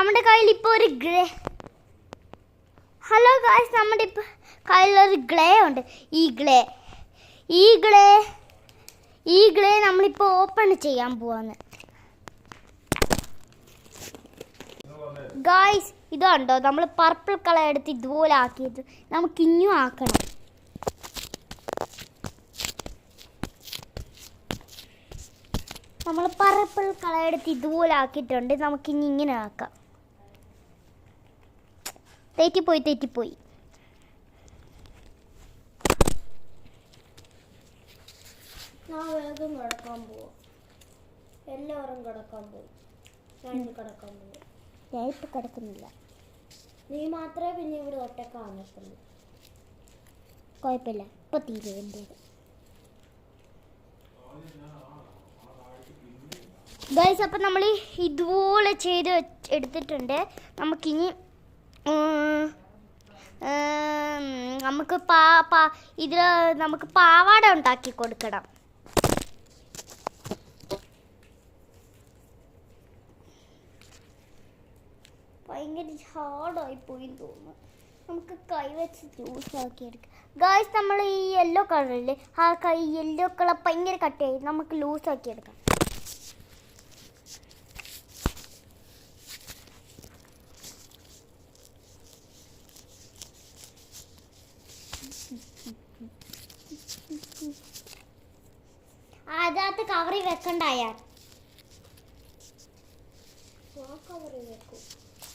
നമ്മുടെ കയ്യിൽ ഇപ്പോൾ ഒരു ഗ്രേ ഹലോ ഗായ്സ് നമ്മുടെ ഇപ്പോൾ കയ്യിലൊരു ഗ്ലേ ഉണ്ട്. ഈ ഗ്ലേ നമ്മളിപ്പോൾ ഓപ്പൺ ചെയ്യാൻ പോവാന്ന്. ഗായ്സ് ഇതുണ്ടോ, നമ്മൾ പർപ്പിൾ കളർ എടുത്ത് ഇതുപോലെ ആക്കിയത് നമുക്ക് ഇനിയും ആക്കണം. നമ്മൾ പർപ്പിൾ കളർ എടുത്ത് ഇതുപോലെ ആക്കിയിട്ടുണ്ട്. നമുക്കിനി ഇങ്ങനെ ആക്കാം. തെറ്റിപ്പോയി. ഞാൻ വേഗം കിടക്കാൻ പോവാം. എല്ലാവരും കിടക്കാൻ പോകും. ഞാൻ കിടക്കാൻ പോകും. ഞാൻ ഇപ്പം കിടക്കുന്നില്ല. നീ മാത്രമേ പിന്നെ ഇവിടെ ഒറ്റക്ക് കാണത്തുള്ളൂ. കുഴപ്പമില്ല, ഇപ്പം തീരെ എൻ്റേത്. ഗൈസ് അപ്പം നമ്മൾ ഇതുപോലെ ചെയ്ത് എടുത്തിട്ടുണ്ട്. നമുക്കിനി നമുക്ക് ഇതിൽ നമുക്ക് പാവാട ഉണ്ടാക്കി കൊടുക്കണം. ഭയങ്കര ഹാർഡായി പോയി തോന്നുന്നു. നമുക്ക് കൈ വെച്ച് ജ്യൂസ് ആക്കി എടുക്കാം. ഗായ്സ് നമ്മൾ ഈ യെല്ലോ കളറില്ലേ, ആ യെല്ലോ കളർ ഭയങ്കര കട്ടിയായി. നമുക്ക് ലൂസാക്കി എടുക്കാം. അതിനകത്ത് കവറി വെക്കണ്ടായാൽ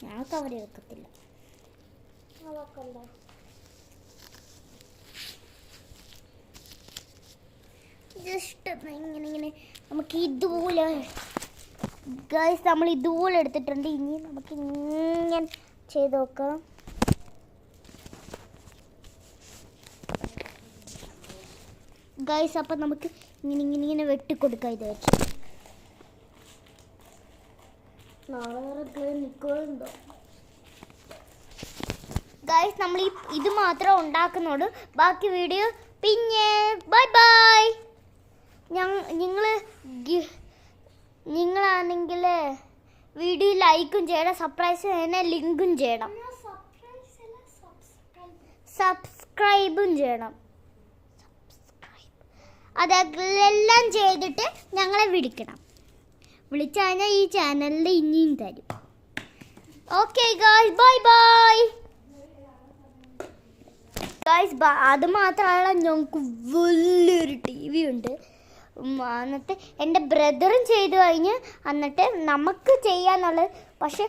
ഞാൻ കവറി വെക്കത്തില്ല. ജസ്റ്റ് ഇങ്ങനെ നമുക്ക് ഇതുപോലെ ഗൈസ് നമ്മൾ ഇതുപോലെ എടുത്തിട്ടുണ്ട്. ഇനി നമുക്ക് ഇങ്ങനെ ചെയ്ത് നോക്കാം. ഗൈസ് അപ്പം നമുക്ക് ഇങ്ങനെ വെട്ടിക്കൊടുക്കാം. ഇത് വെച്ച് ഗൈസ് നമ്മൾ ഇത് മാത്രം ഉണ്ടാക്കുന്നുള്ളൂ. ബാക്കി വീഡിയോ പിന്നെ ബൈ. നിങ്ങളാണെങ്കിൽ വീഡിയോ ലൈക്കും ചെയ്യണം, ലിങ്കും ചെയ്യണം, സബ്സ്ക്രൈബും ചെയ്യണം. അതെല്ലാം ചെയ്തിട്ട് ഞങ്ങളെ വിളിച്ചു കഴിഞ്ഞാൽ ഈ ചാനലിൽ ഇനിയും തരും. Okay guys, bye guys. അത് മാത്രമല്ല, ഞങ്ങൾക്ക് വലിയൊരു TV ഉണ്ട്. എന്നിട്ട് എൻ്റെ ബ്രദറും ചെയ്തു കഴിഞ്ഞ് എന്നിട്ട് നമുക്ക് ചെയ്യാന്നുള്ളത്. പക്ഷെ